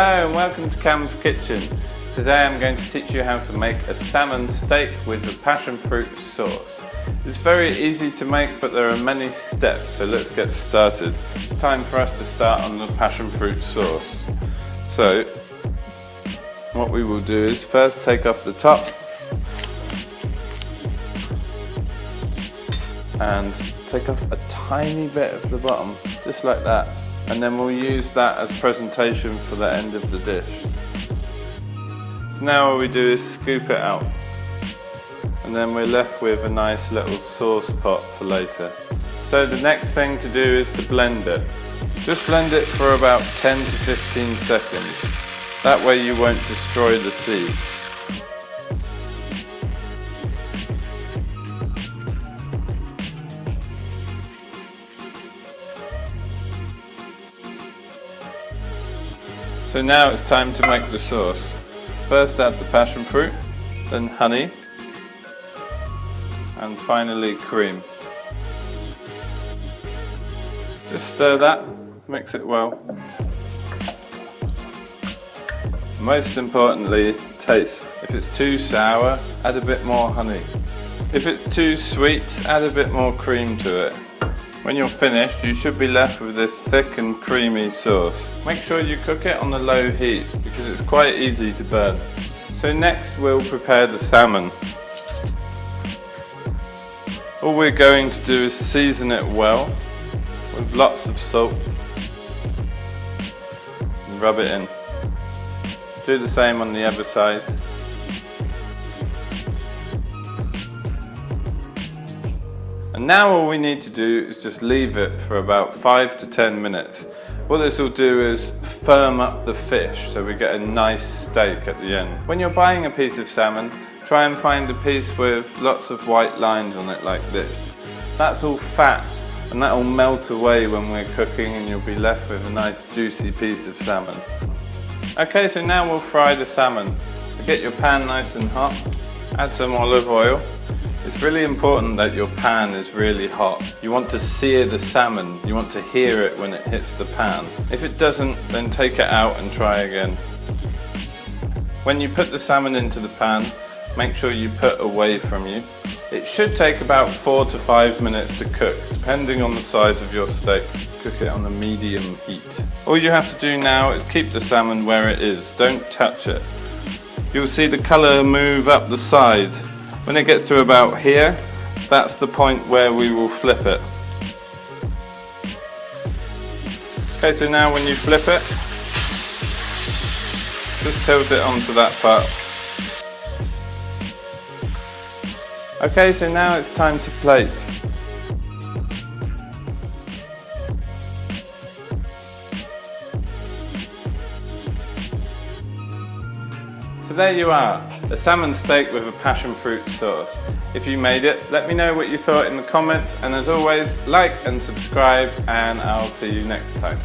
Hello and welcome to Cam's Kitchen. Today I'm going to teach you how to make a salmon steak with a passion fruit sauce. It's very easy to make, but there are many steps, so let's get started. It's time for us to start on the passion fruit sauce. So what we will do is first take off the top and take off a tiny bit of the bottom, just like that. And then we'll use that as presentation for the end of the dish. So now what we do is scoop it out. And then we're left with a nice little sauce pot for later. So the next thing to do is to blend it. Just blend it for about 10 to 15 seconds. That way you won't destroy the seeds. So now it's time to make the sauce. First add the passion fruit, then honey, and finally cream. Just stir that, mix it well. Most importantly, taste. If it's too sour, add a bit more honey. If it's too sweet, add a bit more cream to it. When you're finished, you should be left with this thick and creamy sauce. Make sure you cook it on the low heat because it's quite easy to burn. So next we'll prepare the salmon. All we're going to do is season it well with lots of salt and rub it in. Do the same on the other side. And now all we need to do is just leave it for about 5 to 10 minutes. What this will do is firm up the fish so we get a nice steak at the end. When you're buying a piece of salmon, try and find a piece with lots of white lines on it like this. That's all fat and that will melt away when we're cooking and you'll be left with a nice juicy piece of salmon. Okay, so now we'll fry the salmon. So get your pan nice and hot, add some olive oil. It's really important that your pan is really hot. You want to sear the salmon, you want to hear it when it hits the pan. If it doesn't, then take it out and try again. When you put the salmon into the pan, make sure you put away from you. It should take about 4 to 5 minutes to cook, depending on the size of your steak. Cook it on a medium heat. All you have to do now is keep the salmon where it is, don't touch it. You'll see the colour move up the side. When it gets to about here, that's the point where we will flip it. Okay, so now when you flip it, just tilt it onto that part. Okay, so now it's time to plate. So there you are, a salmon steak with a passion fruit sauce. If you made it, let me know what you thought in the comments, and as always, like and subscribe, and I'll see you next time.